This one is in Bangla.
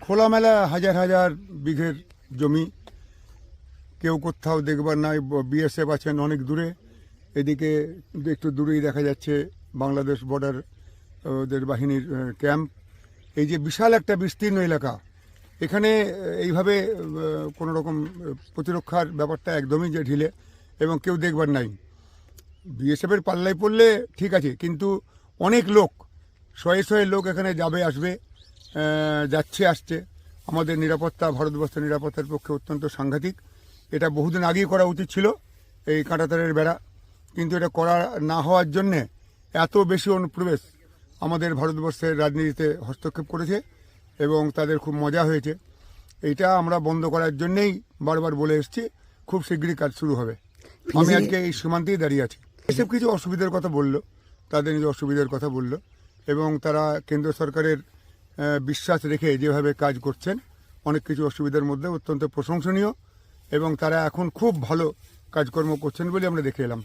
খোলামেলা হাজার হাজার বিঘের জমি, কেউ কোথাও দেখবার নাই। বিএসএফ আছেন অনেক দূরে, এদিকে একটু দূরেই দেখা যাচ্ছে বাংলাদেশ বর্ডার ওদের বাহিনীর ক্যাম্প। এই যে বিশাল একটা বিস্তীর্ণ এলাকা, এখানে এইভাবে কোনো রকম প্রতিরক্ষার ব্যাপারটা একদমই যে ঢিলে, এবং কেউ দেখবার নাই। বিএসএফের পাল্লায় পড়লে ঠিক আছে, কিন্তু অনেক লোক, শয়ে শয়ে লোক এখানে যাবে আসবে, যাচ্ছে আসছে। আমাদের নিরাপত্তা, ভারতবর্ষের নিরাপত্তার পক্ষে অত্যন্ত সাংঘাতিক। এটা বহুদিন আগেই করা উচিত ছিল, এই কাঁটাতারের বেড়া, কিন্তু এটা করা না হওয়ার জন্যে এত বেশি অনুপ্রবেশ আমাদের ভারতবর্ষের রাজনীতিতে হস্তক্ষেপ করেছে এবং তাদের খুব মজা হয়েছে। এইটা আমরা বন্ধ করার জন্যেই বারবার বলে এসেছি, খুব শীঘ্রই কাজ শুরু হবে। আমি আজকে এই সীমান্তেই দাঁড়িয়ে আছি। এসব কিছু অসুবিধার কথা বললো, তাদের নিজ অসুবিধার কথা বললো, এবং তারা কেন্দ্র সরকারের বিশ্বাস রেখে যেভাবে কাজ করছেন, অনেক কিছু অসুবিধার মধ্যে অত্যন্ত প্রশংসনীয়, এবং তারা এখন খুব ভালো কাজকর্ম করছেন বলে আমরা দেখে এলাম।